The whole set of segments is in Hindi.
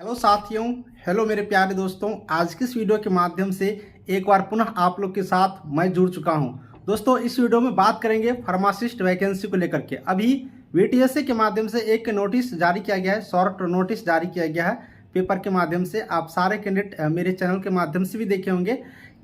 हेलो साथियों, हेलो मेरे प्यारे दोस्तों। आज की इस वीडियो के माध्यम से एक बार पुनः आप लोग के साथ मैं जुड़ चुका हूं। दोस्तों, इस वीडियो में बात करेंगे फार्मासिस्ट वैकेंसी को लेकर के। अभी वीटीएससी के माध्यम से एक नोटिस जारी किया गया है, शॉर्ट नोटिस जारी किया गया है पेपर के माध्यम से। आप सारे कैंडिडेट मेरे चैनल के माध्यम से भी देखे होंगे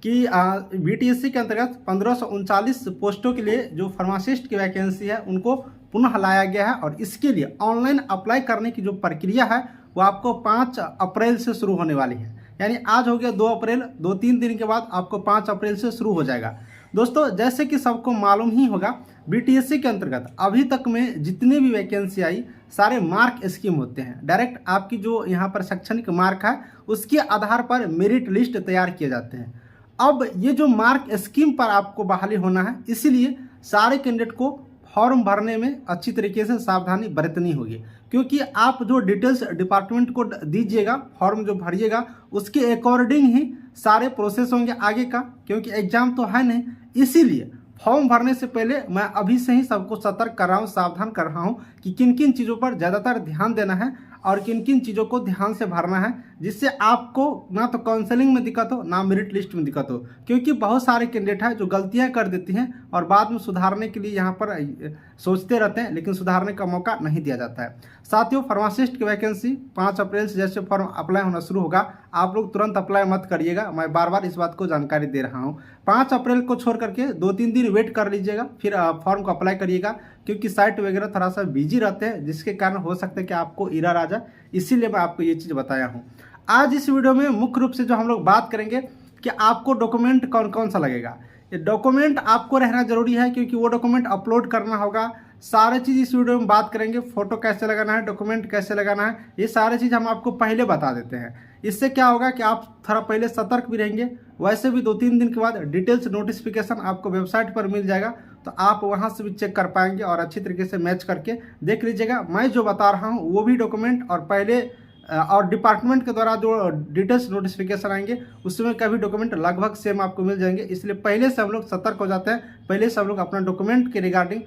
कि वीटीएससी के अंतर्गत 1539 पोस्टों के लिए जो फार्मासिस्ट की वैकेंसी है उनको पुनः लाया गया है। और इसके लिए ऑनलाइन अप्लाई करने की जो प्रक्रिया है वो आपको 5 अप्रैल से शुरू होने वाली है। यानी आज हो गया 2 अप्रैल, 2-3 दिन के बाद आपको 5 अप्रैल से शुरू हो जाएगा। दोस्तों, जैसे कि सबको मालूम ही होगा, बीटीएससी के अंतर्गत अभी तक में जितनी भी वैकेंसी आई सारे मार्क स्कीम होते हैं। डायरेक्ट आपकी जो यहाँ पर शैक्षणिक मार्क है उसके आधार पर मेरिट लिस्ट तैयार किए जाते हैं। अब ये जो मार्क स्कीम पर आपको बहाली होना है, इसीलिए सारे कैंडिडेट को फॉर्म भरने में अच्छी तरीके से सावधानी बरतनी होगी, क्योंकि आप जो डिटेल्स डिपार्टमेंट को दीजिएगा, फॉर्म जो भरिएगा उसके अकॉर्डिंग ही सारे प्रोसेस होंगे आगे का, क्योंकि एग्जाम तो है नहीं। इसीलिए फॉर्म भरने से पहले मैं अभी से ही सबको सतर्क कर रहा हूँ, सावधान कर रहा हूँ कि किन किन चीज़ों पर ज़्यादातर ध्यान देना है और किन किन चीज़ों को ध्यान से भरना है, जिससे आपको ना तो काउंसलिंग में दिक्कत हो ना मेरिट लिस्ट में दिक्कत हो। क्योंकि बहुत सारे कैंडिडेट हैं जो गलतियां कर देती हैं और बाद में सुधारने के लिए यहाँ पर सोचते रहते हैं, लेकिन सुधारने का मौका नहीं दिया जाता है। साथियों, फार्मासिस्ट की वैकेंसी 5 अप्रैल से जैसे फॉर्म अप्लाई होना शुरू होगा, आप लोग तुरंत अप्लाई मत करिएगा। मैं बार बार इस बात को जानकारी दे रहा हूँ। 5 अप्रैल को छोड़ करके 2-3 दिन वेट कर लीजिएगा, फिर फॉर्म को अप्लाई करिएगा, क्योंकि साइट वगैरह थोड़ा सा बिजी रहते हैं, जिसके कारण हो सकता है कि आपको एरर आ जाए। इसीलिए मैं आपको ये चीज़ बताया हूँ। आज इस वीडियो में मुख्य रूप से जो हम लोग बात करेंगे कि आपको डॉक्यूमेंट कौन कौन सा लगेगा। ये डॉक्यूमेंट आपको रहना जरूरी है, क्योंकि वो डॉक्यूमेंट अपलोड करना होगा। सारे चीज़ इस वीडियो में बात करेंगे। फोटो कैसे लगाना है, डॉक्यूमेंट कैसे लगाना है, ये सारी चीज़ हम आपको पहले बता देते हैं। इससे क्या होगा कि आप थोड़ा पहले सतर्क भी रहेंगे। वैसे भी 2-3 दिन के बाद डिटेल्स नोटिफिकेशन आपको वेबसाइट पर मिल जाएगा, तो आप वहां से भी चेक कर पाएंगे और अच्छी तरीके से मैच करके देख लीजिएगा। मैं जो बता रहा हूं वो भी डॉक्यूमेंट और पहले और डिपार्टमेंट के द्वारा जो डिटेल्स नोटिफिकेशन आएंगे उसमें का भी डॉक्यूमेंट लगभग सेम आपको मिल जाएंगे। इसलिए पहले से हम लोग सतर्क हो जाते हैं, पहले से हम लोग अपना डॉक्यूमेंट के रिगार्डिंग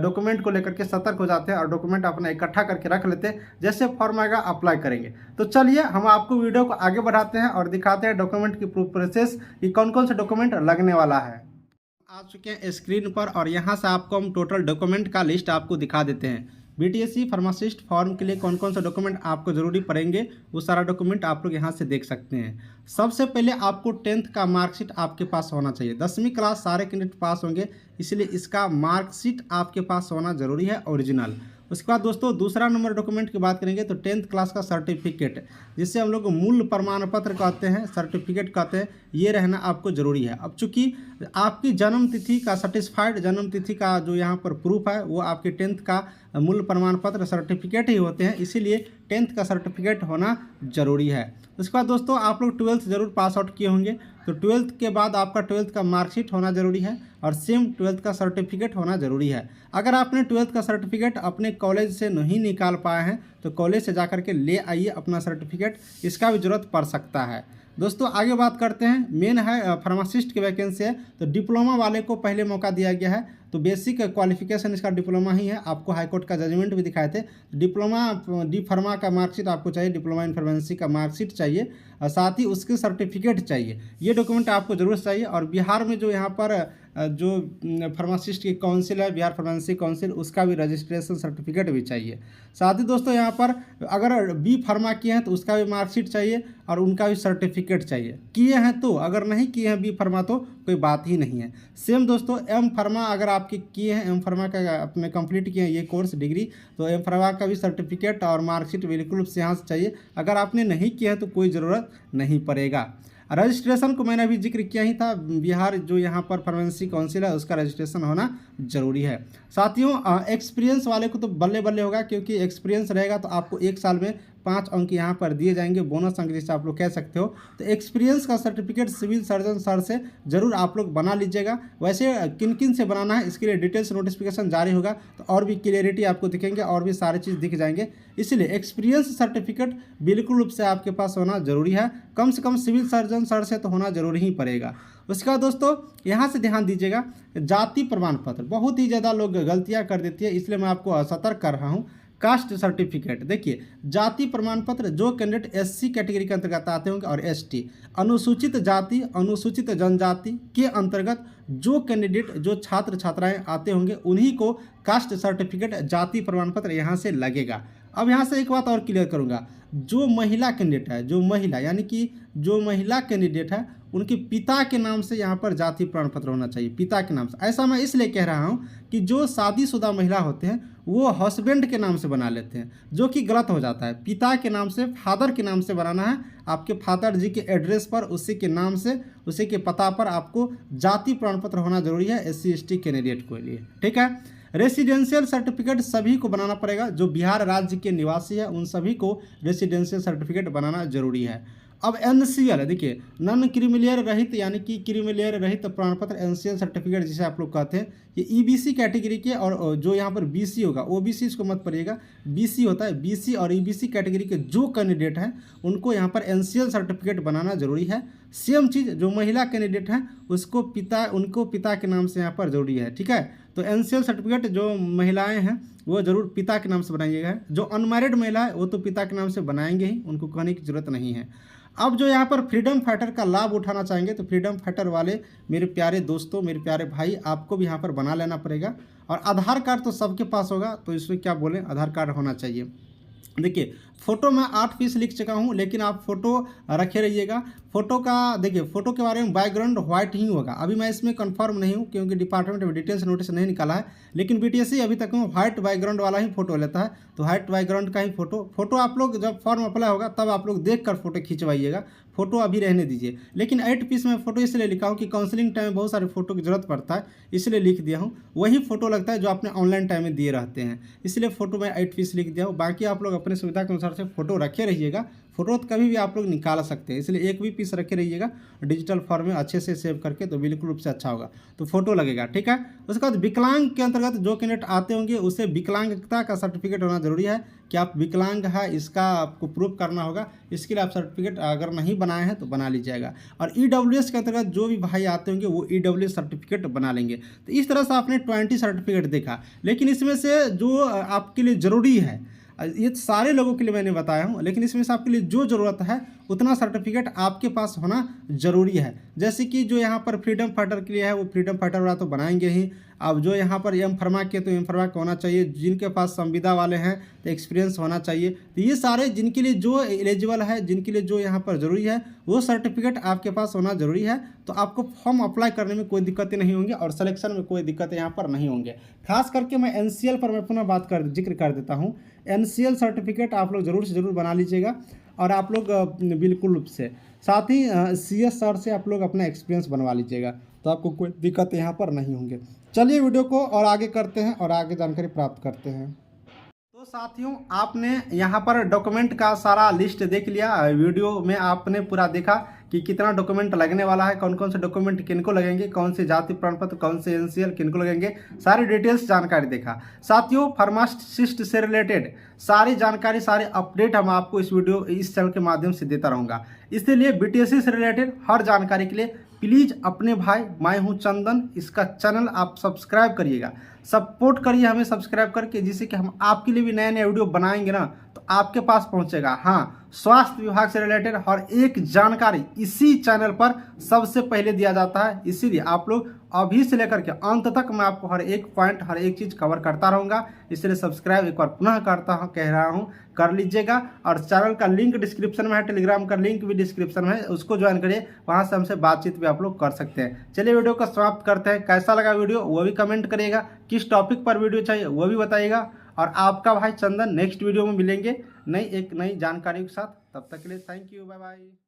डॉक्यूमेंट को लेकर के सतर्क हो जाते हैं और डॉक्यूमेंट अपना इकट्ठा करके रख लेते हैं। जैसे फॉर्म आएगा अप्लाई करेंगे। तो चलिए हम आपको वीडियो को आगे बढ़ाते हैं और दिखाते हैं डॉक्यूमेंट की प्रोसेस कि कौन कौन सा डॉक्यूमेंट लगने वाला है। आ चुके हैं स्क्रीन पर और यहाँ से आपको हम टोटल डॉक्यूमेंट का लिस्ट आपको दिखा देते हैं। बीटीएससी फार्मासिस्ट फॉर्म के लिए कौन कौन सा डॉक्यूमेंट आपको जरूरी पड़ेंगे वो सारा डॉक्यूमेंट आप लोग यहाँ से देख सकते हैं। सबसे पहले आपको 10th का मार्कशीट आपके पास होना चाहिए। 10वीं क्लास सारे कैंडिडेट पास होंगे, इसलिए इसका मार्कशीट आपके पास होना जरूरी है, ओरिजिनल। उसके बाद दोस्तों दूसरा नंबर डॉक्यूमेंट की बात करेंगे तो 10th क्लास का सर्टिफिकेट, जिसे हम लोग मूल प्रमाण पत्र कहते हैं, सर्टिफिकेट कहते हैं, ये रहना आपको जरूरी है। अब चूंकि आपकी जन्म तिथि का सर्टिफाइड जन्म तिथि का जो यहाँ पर प्रूफ है वो आपके 10th का मूल प्रमाण पत्र सर्टिफिकेट ही होते हैं, इसीलिए 10th का सर्टिफिकेट होना जरूरी है। उसके बाद दोस्तों आप लोग 12th जरूर पास आउट किए होंगे, तो 12th के बाद आपका 12th का मार्कशीट होना जरूरी है और सेम 12th का सर्टिफिकेट होना जरूरी है। अगर आपने 12th का सर्टिफिकेट अपने कॉलेज से नहीं निकाल पाए हैं तो कॉलेज से जाकर के ले आइए अपना सर्टिफिकेट, इसका भी जरूरत पड़ सकता है। दोस्तों आगे बात करते हैं। मेन है फार्मासिस्ट की वैकेंसी है, तो डिप्लोमा वाले को पहले मौका दिया गया है। तो बेसिक क्वालिफिकेशन इसका डिप्लोमा ही है। आपको हाईकोर्ट का जजमेंट भी दिखाए थे। डिप्लोमा डी फार्मा का मार्कशीट आपको चाहिए, डिप्लोमा इन फार्मेसी का मार्कशीट चाहिए और साथ ही उसके सर्टिफिकेट चाहिए। ये डॉक्यूमेंट आपको जरूर चाहिए। और बिहार में जो यहाँ पर जो फार्मासिस्ट की काउंसिल है, बिहार फार्मेसी काउंसिल, उसका भी रजिस्ट्रेशन सर्टिफिकेट भी चाहिए। साथ ही दोस्तों यहाँ पर अगर बी फार्मा किए हैं तो उसका भी मार्कशीट चाहिए और उनका भी सर्टिफिकेट चाहिए। किए हैं तो, अगर नहीं किए हैं बी फार्मा तो कोई बात ही नहीं है। सेम दोस्तों एम फार्मा अगर आपके किए हैं, एम फार्मा का अपने कंप्लीट किए हैं ये कोर्स डिग्री, तो एम फार्मा का भी सर्टिफिकेट और मार्कशीट बिल्कुल से यहाँ से चाहिए। अगर आपने नहीं किया है तो कोई ज़रूरत नहीं पड़ेगा। रजिस्ट्रेशन को मैंने अभी जिक्र किया ही था, बिहार जो यहाँ पर फार्मेसी काउंसिल है उसका रजिस्ट्रेशन होना जरूरी है। साथियों एक्सपीरियंस वाले को तो बल्ले बल्ले होगा, क्योंकि एक्सपीरियंस रहेगा तो आपको 1 साल में 5 अंक यहाँ पर दिए जाएंगे, बोनस अंक जिसे आप लोग कह सकते हो। तो एक्सपीरियंस का सर्टिफिकेट सिविल सर्जन सर से जरूर आप लोग बना लीजिएगा। वैसे किन किन से बनाना है इसके लिए डिटेल्स नोटिफिकेशन जारी होगा तो और भी क्लियरिटी आपको दिखेंगे और भी सारी चीज़ दिख जाएंगे। इसलिए एक्सपीरियंस सर्टिफिकेट बिल्कुल रूप से आपके पास होना जरूरी है। कम से कम सिविल सर्जन सर से तो होना जरूरी ही पड़ेगा। उसके बाद दोस्तों यहाँ से ध्यान दीजिएगा, जाति प्रमाण पत्र बहुत ही ज़्यादा लोग गलतियाँ कर देती है, इसलिए मैं आपको सतर्क कर रहा हूँ। कास्ट सर्टिफिकेट, देखिए जाति प्रमाण पत्र जो कैंडिडेट एससी कैटेगरी के अंतर्गत आते होंगे और एसटी, अनुसूचित जाति अनुसूचित जनजाति के अंतर्गत जो कैंडिडेट जो छात्र छात्राएं आते होंगे उन्हीं को कास्ट सर्टिफिकेट जाति प्रमाण पत्र यहाँ से लगेगा। अब यहाँ से एक बात और क्लियर करूँगा, जो महिला कैंडिडेट है, जो महिला यानी कि जो महिला कैंडिडेट है उनके पिता के नाम से यहाँ पर जाति प्रमाण पत्र होना चाहिए, पिता के नाम से। ऐसा मैं इसलिए कह रहा हूँ कि जो शादीशुदा महिला होते हैं वो हस्बैंड के नाम से बना लेते हैं, जो कि गलत हो जाता है। पिता के नाम से, फादर के नाम से बनाना है, आपके फादर जी के एड्रेस पर, उसी के नाम से, उसी के पता पर आपको जाति प्रमाण पत्र होना जरूरी है एससी एसटी कैंडिडेट के लिए, ठीक है। रेसिडेंशियल सर्टिफिकेट सभी को बनाना पड़ेगा, जो बिहार राज्य के निवासी है उन सभी को रेसिडेंशियल सर्टिफिकेट बनाना जरूरी है। अब एनसीएल है, देखिए नॉन क्रीमिलियर रहित यानी कि क्रीमिलियर रहित प्रमाण पत्र एनसीएल सर्टिफिकेट जिसे आप लोग कहते हैं, ये ईबीसी कैटेगरी के और जो यहाँ पर बीसी होगा, ओबीसी इसको मत पढ़िएगा, बीसी होता है, बीसी और ईबीसी कैटेगरी के जो कैंडिडेट हैं उनको यहाँ पर एनसीएल सर्टिफिकेट बनाना जरूरी है। सेम चीज़ जो महिला कैंडिडेट हैं उनको पिता के नाम से यहाँ पर जरूरी है, ठीक है। तो एनसीएल सर्टिफिकेट जो महिलाएं हैं वो जरूर पिता के नाम से बनाइएगा। जो अनमैरिड महिला है वो तो पिता के नाम से बनाएंगे ही, उनको कहने की जरूरत नहीं है। अब जो यहाँ पर फ्रीडम फाइटर का लाभ उठाना चाहेंगे तो फ्रीडम फाइटर वाले मेरे प्यारे दोस्तों, मेरे प्यारे भाई, आपको भी यहाँ पर बना लेना पड़ेगा। और आधार कार्ड तो सबके पास होगा, तो इसमें क्या बोलें, आधार कार्ड होना चाहिए। देखिए फ़ोटो मैं 8 पीस लिख चुका हूँ, लेकिन आप फ़ोटो रखे रहिएगा। फ़ोटो का देखिए, फ़ोटो के बारे में बैकग्राउंड व्हाइट ही होगा। अभी मैं इसमें कंफर्म नहीं हूँ क्योंकि डिपार्टमेंट में डिटेल्स नोटिस नहीं निकाला है, लेकिन बीटीएससी अभी तक में व्हाइट बैकग्राउंड वाला ही फ़ोटो लेता है, तो व्हाइट बैकग्राउंड का ही फ़ोटो आप लोग जब फॉर्म अप्लाई होगा तब आप लोग देख कर फ़ोटो खिंचवाइएगा, फ़ोटो अभी रहने दीजिए। लेकिन 8 पीस में फ़ोटो इसलिए लिखा हूँ कि काउंसलिंग टाइम में बहुत सारे फ़ोटो की ज़रूरत पड़ता है, इसलिए लिख दिया हूँ। वही फ़ोटो लगता है जो आपने ऑनलाइन टाइम में दिए रहते हैं, इसलिए फ़ोटो मैं 8 पीस लिख दिया हूँ। बाकी आप लोग अपनी सुविधा के अनुसार से फ़ोटो रखे रहिएगा, फ़ोटो तो कभी भी आप लोग निकाल सकते हैं, इसलिए एक भी पीस रखे रहिएगा डिजिटल फॉर्म में अच्छे से सेव करके, तो बिल्कुल रूप से अच्छा होगा, तो फोटो लगेगा, ठीक है। उसके बाद विकलांग के अंतर्गत जो कैंडिडेट आते होंगे उसे विकलांगता का सर्टिफिकेट होना जरूरी है कि आप विकलांग है, इसका आपको प्रूफ करना होगा। इसके लिए आप सर्टिफिकेट अगर नहीं बनाए हैं तो बना लीजिएगा। और ईडब्ल्यूएस के अंतर्गत जो भी भाई आते होंगे वो ईडब्ल्यूएस सर्टिफिकेट बना लेंगे। तो इस तरह से आपने 20 सर्टिफिकेट देखा, लेकिन इसमें से जो आपके लिए ज़रूरी है, ये सारे लोगों के लिए मैंने बताया हूँ, लेकिन इसमें से आपके लिए जो ज़रूरत है उतना सर्टिफिकेट आपके पास होना ज़रूरी है। जैसे कि जो यहाँ पर फ्रीडम फाइटर के लिए है वो फ्रीडम फाइटर वाला तो बनाएंगे ही। अब जो यहाँ पर एम फार्मा के, तो एम फार्मा का होना चाहिए। जिनके पास संविदा वाले हैं तो एक्सपीरियंस होना चाहिए। तो ये सारे जिनके लिए जो एलिजिबल है, जिनके लिए जो यहाँ पर ज़रूरी है, वो सर्टिफिकेट आपके पास होना ज़रूरी है। तो आपको फॉर्म अप्लाई करने में कोई दिक्कतें नहीं होंगी और सिलेक्शन में कोई दिक्कतें यहाँ पर नहीं होंगे। खास करके मैं एनसीएल पर मैं पुनः जिक्र कर देता हूँ। एनसीएल सर्टिफिकेट आप लोग ज़रूर से ज़रूर बना लीजिएगा। और आप लोग बिल्कुल रूप से साथ ही सीएस सर से आप लोग अपना एक्सपीरियंस बनवा लीजिएगा, तो आपको कोई दिक्कत यहाँ पर नहीं होंगे। चलिए वीडियो को और आगे करते हैं और आगे जानकारी प्राप्त करते हैं। तो साथियों, आपने यहाँ पर डॉक्यूमेंट का सारा लिस्ट देख लिया। वीडियो में आपने पूरा देखा कि कितना डॉक्यूमेंट लगने वाला है, कौन कौन से डॉक्यूमेंट किनको लगेंगे, कौन से जाति प्रमाण पत्र, कौन से एनसीएल किनको लगेंगे, सारी डिटेल्स जानकारी देखा। साथियों, फार्मासिस्ट से रिलेटेड सारी जानकारी, सारे अपडेट हम आपको इस चैनल के माध्यम से देता रहूँगा। इसलिए बीटीएससी से रिलेटेड हर जानकारी के लिए प्लीज़ अपने भाई मैं हूं चंदन, इसका चैनल आप सब्सक्राइब करिएगा, सपोर्ट करिए हमें सब्सक्राइब करके, जिससे कि हम आपके लिए भी नए नए वीडियो बनाएंगे ना तो आपके पास पहुंचेगा। हाँ, स्वास्थ्य विभाग से रिलेटेड हर एक जानकारी इसी चैनल पर सबसे पहले दिया जाता है। इसीलिए आप लोग अभी से लेकर के अंत तक मैं आपको हर एक पॉइंट, हर एक चीज़ कवर करता रहूँगा। इसलिए सब्सक्राइब एक बार पुनः कह रहा हूँ, कर लीजिएगा। और चैनल का लिंक डिस्क्रिप्शन में है, टेलीग्राम का लिंक भी डिस्क्रिप्शन में है, उसको ज्वाइन करिए, वहाँ से हमसे बातचीत भी आप लोग कर सकते हैं। चलिए वीडियो को समाप्त करते हैं। कैसा लगा वीडियो वो भी कमेंट करिएगा, किस टॉपिक पर वीडियो चाहिए वो भी बताइएगा। और आपका भाई चंदन नेक्स्ट वीडियो में मिलेंगे एक नई जानकारी के साथ। तब तक के लिए थैंक यू, बाय बाय।